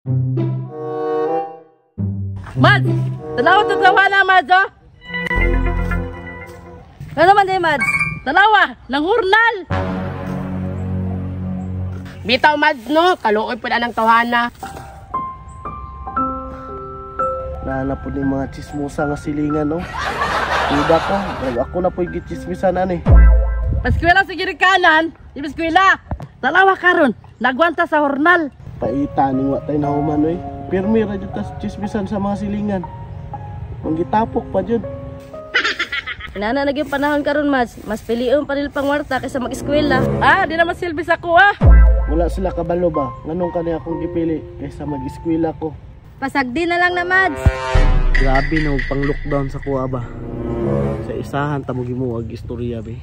Mads! Dalawa na, Mads, oh! Ano naman din, Mads? Dalawa! Nang hurnal! Bitaw, Mads, no? Kaluoy po na ng tawhana. Nana po ni mga chismosa nga silingan, no? Tuda ko, ako na po yung gichismisan, ani. Paskwela sa girikanan, di paskwela. Dalawa karon, nagwanta sa hurnal. Paita ning wa tay nahuman, oy. Pirmi ra jud tas chismisan sa mga silingan. Manggitapok pa jud. Inana nagyong panahon karon, Mads. Mas piliyon pa nila pangwarta kaysa mag-eskwela. Ah, di naman silbi sa ko, ah. Wala sila kabalo ba? Nganong kani akong gipili kaysa mag-eskwela ko. Pasagdi na lang na, Mads. Grabe na pang-lockdown sa kuha ba. Sa isahan tamo gimuwag istorya be.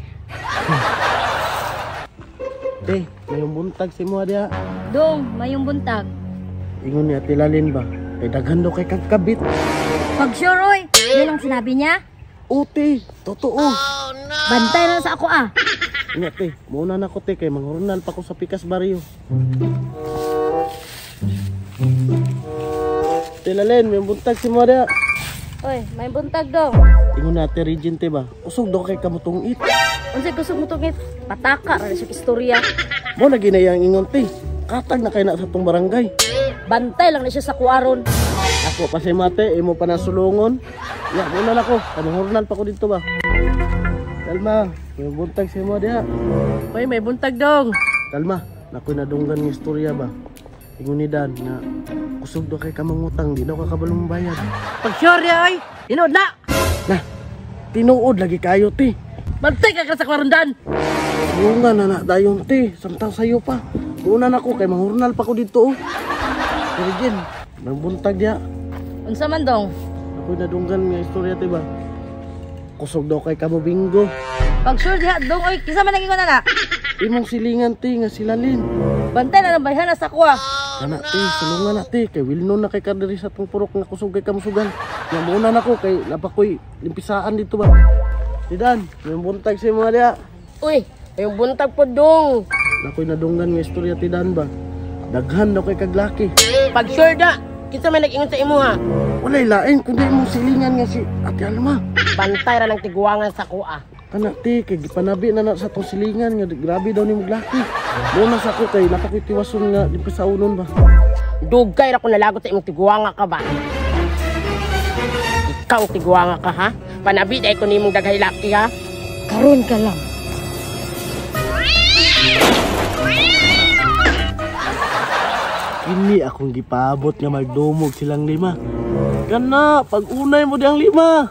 Mayong buntag si mo dia. Dong, mayong buntag. Ingon ni Ate Lalin ba? Kay daghan daw kay kagkabit. Pag sure, oy. Yun ang sinabi niya. Uti, totoo. Bantay na sa ako, ah. Ingat te, muna na ko te kay manghurnal pa ko sa Pikas Barrio. Ate Lalin, mayong buntag si mo dia. Oy, may buntag dong. Ingon na Ate Regine te ba? Usog daw kay kamutong it. Unsay gusto mo tungit? Pataka ra sa istorya. Mo na ginayang ingon te. Katag na kay na sa tong barangay. Bantay lang na siya sa kuwaron. Ako pa si Mate, imo pa nasulungon. Ya, muna na ko. Kanang pa ko dito ba? Kalma, may buntag si mo dia. Uy, may buntag dong. Kalma, nakoy nadunggan ng istorya ba? Ingon ni Dan na kusog daw kay kamangutang, di daw ka kabalong bayad. Pag sure, ay. Inood na. Nah, tinuod lagi kayo ti. Bantay ka sa kwarundan. Bunga na na dayon ti, samtang sayo pa. Una na ko kay manghurnal pa ko dito oh. Pero Jen, may buntag dia. Unsa man dong? Ako'y nadunggan nga istorya ti ba? Kusog daw kay kamo Bingo. Pag sure diha dong, oy, kisa man naging na. Imong silingan ti nga si Lalin. Bantay na lang bayhana sa kuwa. Kana ti, sulungan na ti kay wilnon na kay kadiri sa tong purok nga kusog kay kamusugan. Nga muna na ko kay napakoy limpisaan dito ba. Tidan, may buntag si mga dia. Uy, yung buntag po dong. Nakoy nadunggan nga istorya tidan ba. Daghan daw kay kaglaki. Pag sure da, kita may nag-ingon sa imo ha. Walay lain kundi imong silingan nga si Ate Alma. Bantay ra ng tiguangan sa kuha. Kana ti kay gipanabi na sa tong silingan nga grabe daw ni maglaki. Muna sa ko kay napakoy tiwason nga limpisaunon ba. Dugay ra ko nalagot sa imong tiguanga ka ba? Ikaw tiguanga ka ha? Panabi dahil ko nimong daghay laki ha? Karon ka lang. Kini akong gipaabot nga magdumog silang lima. Kana, pag unay mo diyang lima.